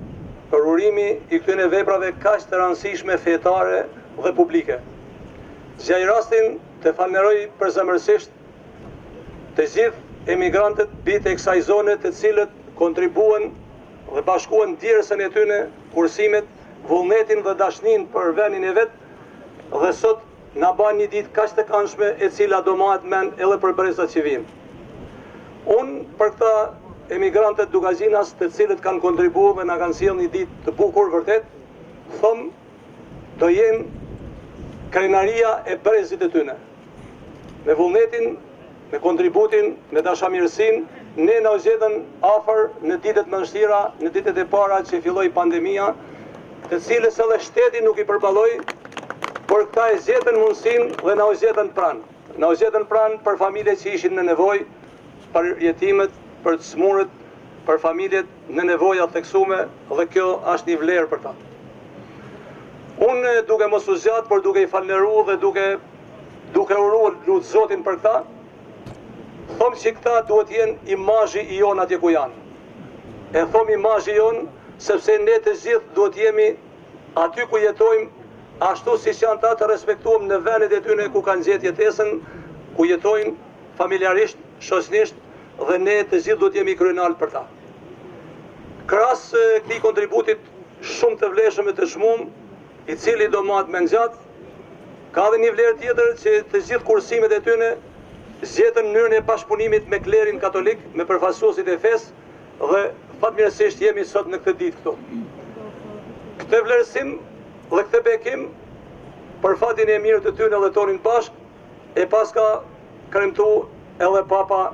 për urimi i këtyre veprave kaq të rëndësishme fetare dhe publike. Zgjaj rastin të falenderoj përzemërsisht të gjithë emigrantët bitë e kësaj zone të cilët kontribuan dhe bashkuan djersën e tyre, kursimet, vullnetin dhe dashnin për vendin e vet dhe sot na ban një ditë kaq të këndshme e cila do mahet mend edhe për brezat që vijnë. Unë për këta emigrantët Dugazinas të cilët kanë kontribuar dhe na kanë sjellë një ditë të bukur vërtet, thom do jem krenaria e brezit e tyre. Me vullnetin, me kontributin, me dashamirësinë, ne na u zgjedhën afër në ditët më të vështira, në ditët e para që filloi pandemia, të cilës edhe shteti nuk i përballoi, por këta e zgjetën mundësinë dhe na u zgjetën pranë. Na u zgjetën pranë për familjet që ishin në nevojë, për jetimet, për të smurët, për familjet në nevoja theksume dhe kjo është një vlerë për ta. Unë duke mos u zgjat, por duke i falënderuar dhe duke uruar lut Zotin për këta, thom që këta duhet jenë imazhi i jon atje ku janë. E thom imazhi jon sepse ne të gjithë duhet jemi aty ku jetojmë, ashtu siç janë ta të respektuam në vendet e tyre ku kanë gjetë jetesën, ku jetojnë familjarisht, shoqërisht, dhe ne të gjithë duhet jemi kryenal për ta. Krahas këtij kontributit shumë të vlefshëm e të çmuar, i cili do mahet me ngjat, ka edhe një vlerë tjetër që të gjithë kursimet e tyre zgjetën mënyrën e bashkëpunimit me klerin katolik, me përfaqësuesit e fesë dhe fatmirësisht jemi sot në këtë ditë këtu. Këtë vlerësim dhe këtë bekim për fatin e mirë të tyre dhe tonin bashk, e paska kremtu edhe Papa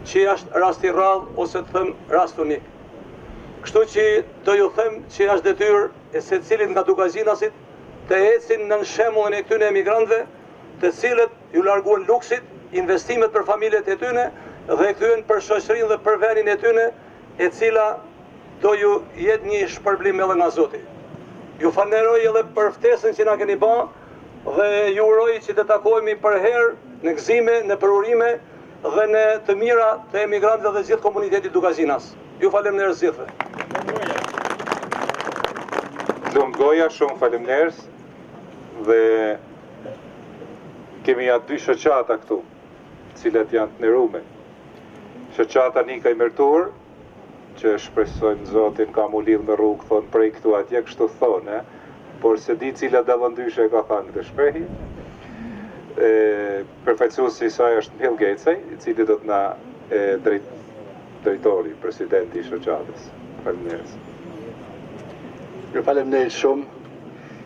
që është rasti rrallë ose të them rast unik. Kështu që do ju them që është detyrë e secilit nga Dugazinasit të ecin në shembullin e këtyre emigrantëve, të cilët ju larguan luksit, investimet për familjet e tyre dhe kthyen për shoqërinë dhe për vendin e tyre, e cila do ju jetë një shpërblim edhe nga Zoti. Ju falenderoj edhe për ftesën që na keni bërë dhe ju uroj që të takohemi për herë në gëzime, në përurime dhe në të mira të emigrantëve dhe gjithë komunitetit Dugazinas. Ju faleminderit gjithëve. Lumë goja, shumë faleminderit dhe kemi ja dy shoqata këtu, cilat janë të nderuar. Shoqata Nika i Mërtur, që shpresojmë Zotin ka mu lidh me rrugë, thonë prej këtu atje, kështu thonë, por se di cila dallëndyshe ka thënë këtë shprehi. Përfaqësuesi i saj është Bill Gatesi, i cili do të na drejtori, presidenti i shoqatës. Faleminderit. Ju faleminderit shumë,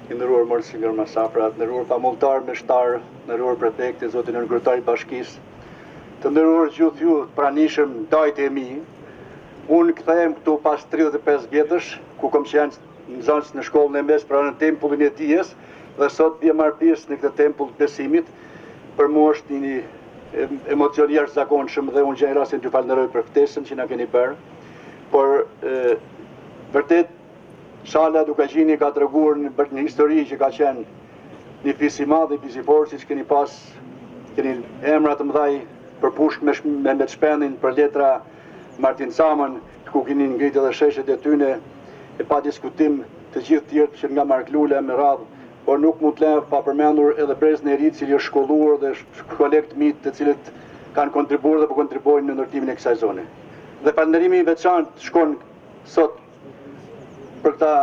i nderuar Monsignor Masafra, të nderuar famultar meshtar, të nderuar prefekt, zotin kryetari i bashkisë, të nderuar gjithë ju pranishëm dajtë e mi. Unë kthehem këtu pas 35 vjetësh, ku kam qenë nxënës në shkollën e mes pranë tempullin e Dijes, dhe sot bie marr pjesë në këtë tempull të besimit. Për mua është një emocion jashtëzakonshëm dhe unë gjej rastin t'ju falenderoj për ftesën që na keni bërë. Por vërtet Shala Dugagjini ka treguar një histori që ka qenë një fis i madh, një fis i fortë, siç keni pas keni emra të mëdhaj përpushk me të shpendin për letra Martin Samën, ku keni ngritur edhe sheshet e tyre, e pa diskutim të gjithë tjerë që nga Mark Lule me radhë, por nuk mund të lejmë pa përmendur edhe Brezën e Ri, cili është shkolluar dhe kolegë të mitë të cilët kanë kontribuar dhe po kontribuojnë në ndërtimin e kësaj zone. Dhe falënderimi i veçantë shkon sot për këta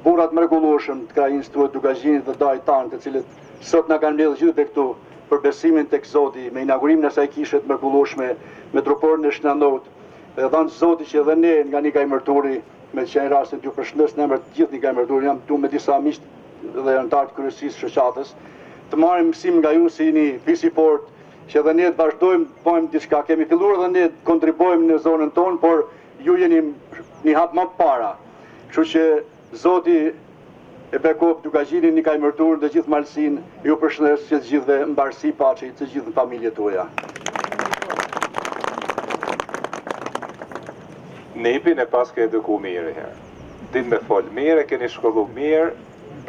burrat mrekullueshëm të krajinës tuaj Dukazhinit dhe dajt tanë, të cilët sot na kanë mbledhur gjithë këtu për besimin tek Zoti, me inaugurimin e asaj kishe të mrekullueshme me truporën e Shnandot, dhe dhanë Zoti që edhe ne nga Nikaj Mërturi, me që në rastin t'ju përshëndes në emër të gjithë Nikaj Mërturi, jam këtu me disa miqtë dhe anëtarë të kryesisë shoqatës, të marrim mësim nga ju si një visiport, që edhe ne të vazhdojmë të bëjmë diçka. Kemi filluar edhe ne të kontribuojmë në zonën tonë, por ju jeni një hap më para. Kështu që Zoti e bekop Dukazhinin, Nikaj Mërtur dhe gjithë malësin, ju përshëndes që të gjithë dhe mbarësi paçi të gjithë në familje tuaja. Nipin e pas ke eduku mirë herë. Din me fol mirë, e keni shkollu mirë,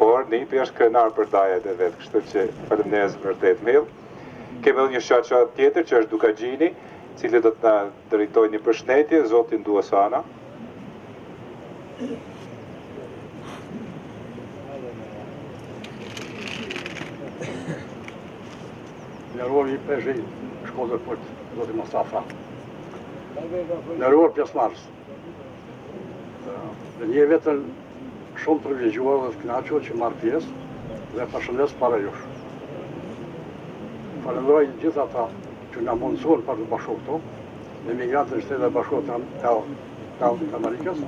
por Nipi është krenar për dajet e vetë, kështu që faleminderit vërtet mill. Kemi edhe një shoqë tjetër që është Dukazhini, cili do të na drejtojë një përshëndetje, Zoti ndues Ana. Nderuar i peshë shkollës për Zoti Mustafa. Nderuar pjesëmarrës. Dhe një vetën shumë privilegjuar dhe të kënaqur që marr pjesë dhe përshëndes para jush. Falenderoj gjithë ata që na mundësuan për të bashku këtu, emigrantët në Shtetet e Bashkuara të Amerikës,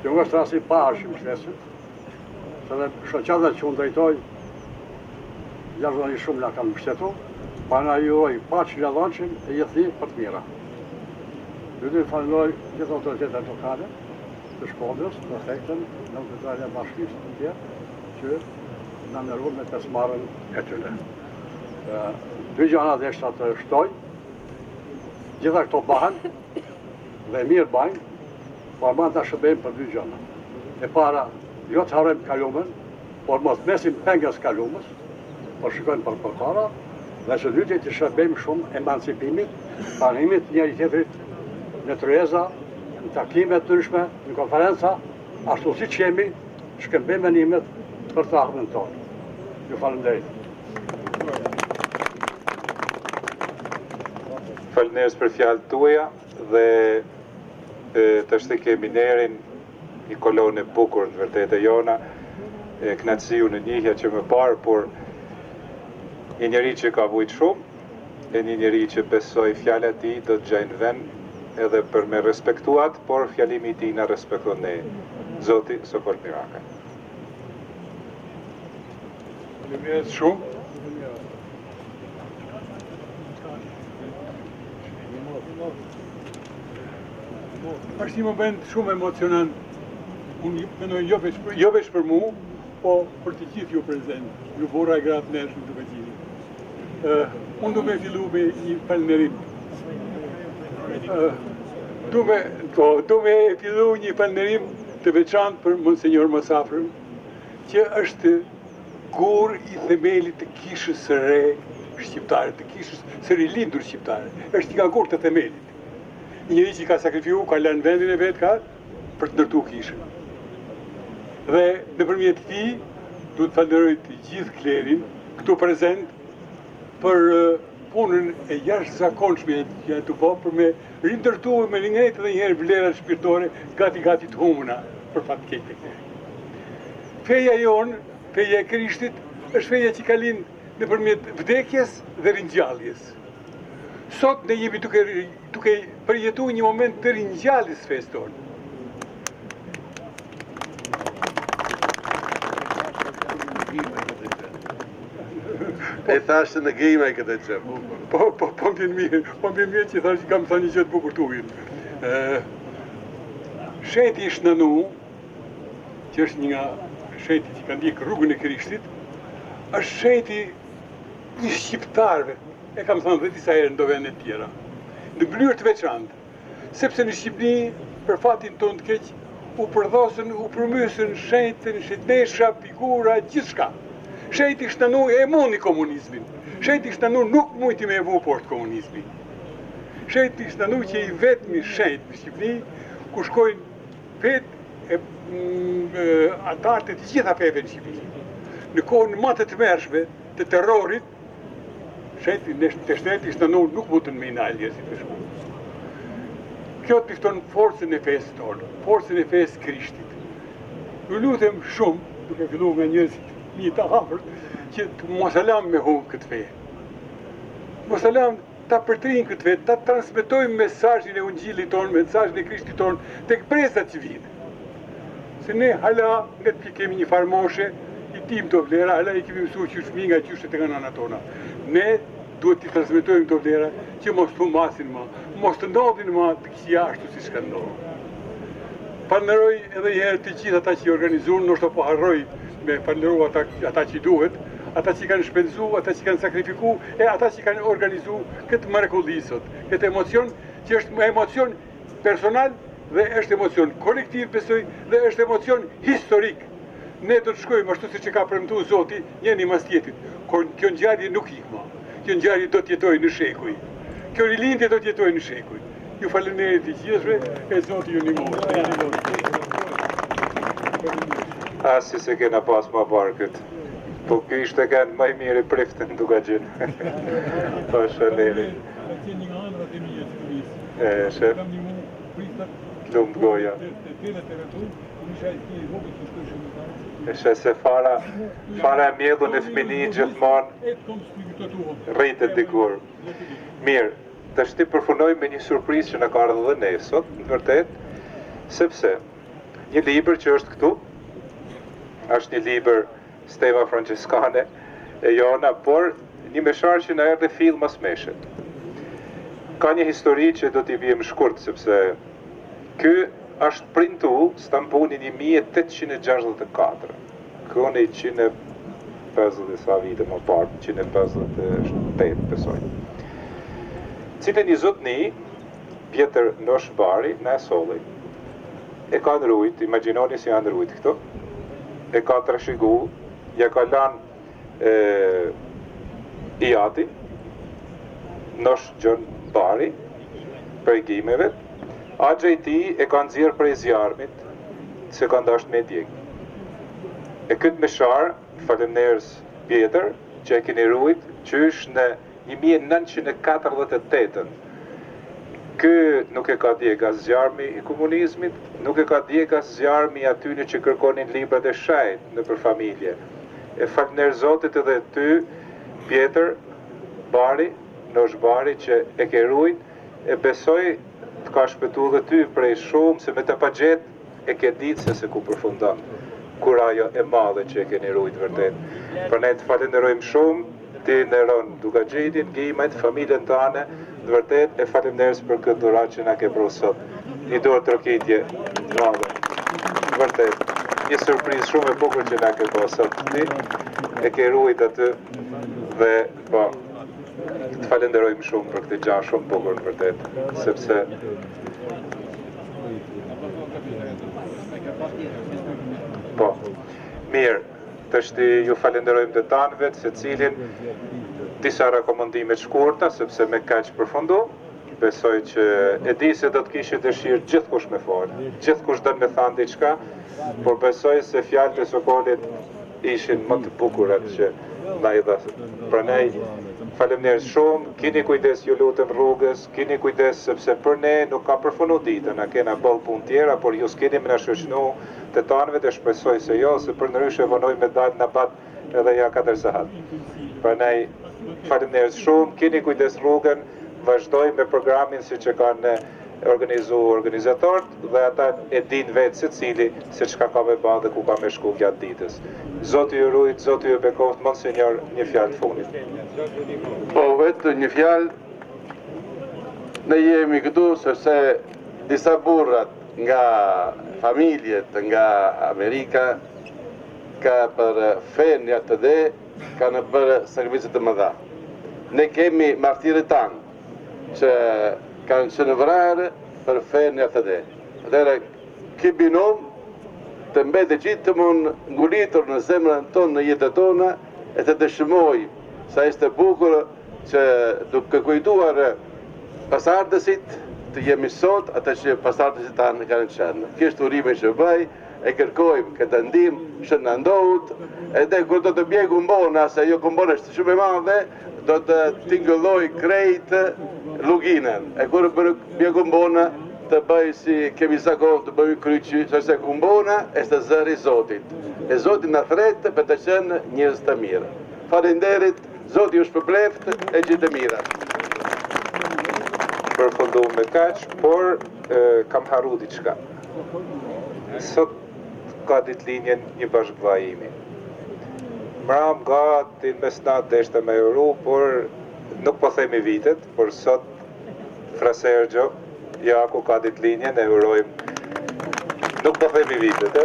që nga është rasti pa arshim shtesit, se dhe shoqata që unë drejtoj, jashtëzakonisht shumë na kanë mbështetur, pa na juroj paqë lavdëshim e jethi për të mira. Dytë falenderoj gjithë autoritetet lokale të Shkodrës, prefektën, në Qytetarja e Bashkisë të tjerë, që na nderuan me pjesëmarrjen e tyre. Dy gjëra dhe eshta të shtoj, gjitha këto bëhen dhe mirë bëjnë, por ma të shëbejmë për dy gjëra. E para, jo të harrojmë kalumen, por mos mesim pengës kalumës, por shikojmë për përpara, dhe së dyti të shëbejmë shumë emancipimit, pranimit njëri tjetrit në tryeza, në takime të ndryshme, në konferenca, ashtu si që jemi, shkëmbejmë menimet për të ardhmen tonë. Ju falenderit. Falënderit për fjalët tuaja dhe tash kemi nerin një kolonë e bukur në vërtet e jona, kënaqësiu në njihja që më parë, por një njeri që ka vujt shumë, e një njeri që besoj fjalët e tij do të gjejnë vend edhe për me respektuat, por fjalimi i tij na respekton ne. Zoti sokol mirakaj. Faleminderit shumë. Është një moment shumë emocionant. Unë mendoj jo veç për mua, po për të gjithë ju prezent, ju burra e gratë neshën të Dukazhinit. Unë do me fillu me një falënderim. Do me fillu një falënderim të veçantë për Monsenjor Mosafrën, që është gur i themelit të kishës së re shqiptare, të kishës së rilindur shqiptare. Është një nga gur të themelit. Një njeri që ka sakrifiu, ka lënë vendin e vetë ka për të ndërtu kishën. Dhe nëpërmjet tij, du të falenderoj të gjithë klerin këtu prezent për punën e jashtëzakonshme që janë të bëjë për me rindërtu me ringjet edhe një herë vlerat shpirtore gati të humuna për fat keq të këtij. Feja jonë, feja e Krishtit, është feja që ka lind nëpërmjet vdekjes dhe ringjalljes. Sot ne jemi duke përjetuar një moment të ringjalljes fesë tonë. E thashtë në gejme këtë që. Po m'vjen mirë që thashtë që kam thënë një gjë të bukur të ujin. Sheti i Shnanu, që është një nga sheti që ka ndjek rrugën e Krishtit, është sheti i shqiptarëve. E kam thënë dhe disa herë në do vende tjera. Në mënyrë të veçantë, sepse në Shqipëri, për fatin tonë të keq, u përdhosën, u përmysën shenjtën, shetnesha, figura, gjithçka. Sheti i Shnanu e mundi komunizmin. Sheti i Shnanu nuk mujti me evu poshtë komunizmin. Sheti i Shnanu që i vetmi shenjt në Shqipëri, ku shkojnë vetë antarët e të gjitha feve në Shqipëri. Në kohën më të tmerrshme të terrorit, shteti islambor nuk mundën me ndalë njerëzit për shkak. Kjo të pifton forcën e fesë tonë, forcën e fesë Krishtit. Ju lutem shumë, duke filluar nga njerëzit një të afërt, që të mos alam me humbë këtë fe. Mos alam ta përtrijnë këtë fe, ta transmetojmë mesazhin e Ungjillit tonë, mesazhin e Krishtit tonë tek brezat që vinë. Se ne hala ne të kemi një farmoshe, i tim të vlera, hala i kemi mësuar që fëmijë nga qyshtet e nga nëna tona. Ne duhet t'i transmetojmë këto vlera që mos të humasin më, mos të ndodhin më të këqija ashtu siç ka ndodhur. Falenderoj edhe një herë të gjithë ata që organizuan, ndoshta po harroj me falenderoj ata që duhet, ata që kanë shpenzuar, ata që kanë sakrifikuar, e ata që kanë organizuar këtë mrekulli sot, këtë emocion që është emocion personal dhe është emocion kolektiv, besoj, dhe është emocion historik. Ne do të shkojmë ashtu siç e ka premtuar Zoti, njëri mas tjetrit. Kjo ngjarje nuk ik më. Kjo ngjarje do të jetojë në shekuj. Kjo rilindje do të jetojë në shekuj. Ju falenderoj të gjithëve, e Zoti ju ndihmoj. Asi se kena pas ma barkët. Po kjo ishte kanë më mirë priftën duka gjënë. Po shëlleri. Shef. Lumë goja. Eshe se fara e mjedhun e fmini gjithmonë rritet dikur. Mirë, të shti përfunoj me një surprizë që në ka ardhur dhe ne sot, në vërtet, sepse një libër që është këtu, është një libër Steva Franceskane e jona, por një meshar që në erdhe fill mas meshet. Ka një histori që do t'i vijem shkurt, sepse ky është printu Stampuni 1864. Kone 150 sa vite më parë, 158 besoj. Cilën një zotni, Pjetër Noshbari, në Solli, e ka ndrujt, imaginoni si janë ndrujt këto, e ka të rëshigu, ja ka lanë i ati, Nosh Gjon Bari, prej gjimeve, agje i ti e ka nëzirë prej zjarmit, se ka ndasht me djeg. E këtë meshar, falemnerës Pjetër, që e keni rujt, që është në 1948. Kë nuk e ka djeg as zjarmi i komunizmit, nuk e ka djeg as zjarmi atyne që kërkonin librat e shajt në për familje. E falemnerë Zotit edhe ty, Pjetër Bari, Nosh Bari, që e ke rujt, e besoj të ka shpëtu dhe ty prej shumë, se me të pagjet e ke ditë se ku përfundon, kur ajo e madhe që e keni rujt vërtet. Për ne të falenderojmë shumë, ti ndëron duka gjetin, gjimajt, familjen tane, dhe vërtet e falenderës për këtë dhurat që na ke pru sot. Një dorë trokitje madhe, vërtet. Një surprizë shumë e bukur që na ke po sot. Ti e ke rujt aty dhe po, të falenderojmë shumë për këtë gjë shumë bukur në vërtet, sepse po, mirë, të shti ju falenderojmë të tanëve, se cilin disa rekomendime të shkurta, sepse me kaq përfundu, besoj që e di se do të kishte dëshirë gjithkush me folë, gjithkush do të me thanë diçka, por besoj se fjalët e Sokolit ishin më të bukurat që na i dha. Prandaj faleminderit shumë, keni kujdes ju lutem rrugës, keni kujdes sepse për ne nuk ka përfundu ditën, na kena boll punë tjera, por ju s'keni me na shoqënu të tanëve të shpresoj se jo, se për ndryshe vonoj me dalë në bat edhe ja 4 sahat. Prandaj faleminderit shumë, keni kujdes rrugën, vazhdoj me programin si që kanë organizu organizatorët dhe ata e din vetë se cili se çka ka me ba dhe ku ka me shku gjatë ditës. Zoti ju rujt, Zoti ju bekoft, monsenjor, një fjalë fundit. Po, vetë një fjalë, ne jemi këtu sepse disa burrat nga familjet nga Amerika ka për fenja të dhe kanë bërë sakrificë të mëdha. Ne kemi martirët tanë që kanë qenë vrarë për fenja të dhe. Atëherë, ki binom të mbete gjithë të mund ngulitur në zemrën tonë, në jetën tonë, e të dëshmoj sa ishte bukur që duke kujtuar pasardësit të jemi sot, ata që pasardhësit tanë kanë qenë. Kështë urimin që bëj, e kërkojmë këtë ndihmë që na ndodh, edhe kur do të bje Kumbona, se ajo Kumbona është shumë e madhe, do të tingëlloj krejt luginën. E kur bje Kumbona, të bëj si kemi zakon të bëj kryqy, se Kumbona është zëri i Zotit. E Zotit na thret për të qenë njerëz të mirë. Faleminderit, Zoti ju shpërbleft e gjithë të mira. Përfundu me kaq, por kam haru diçka. Sot ka ditëlinjen një bashkëvajimi. Mram gati mesnat deshte me uru, por nuk po themi vitet, por sot Fra Sergjo, Jaku ka ditëlinjen, e urojmë. Nuk po themi vitet,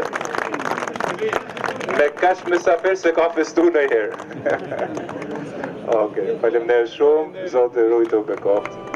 Me kaq mesafer se ka festu në herë. Okej, faleminderit shumë, Zoti rujtë u bekoftë.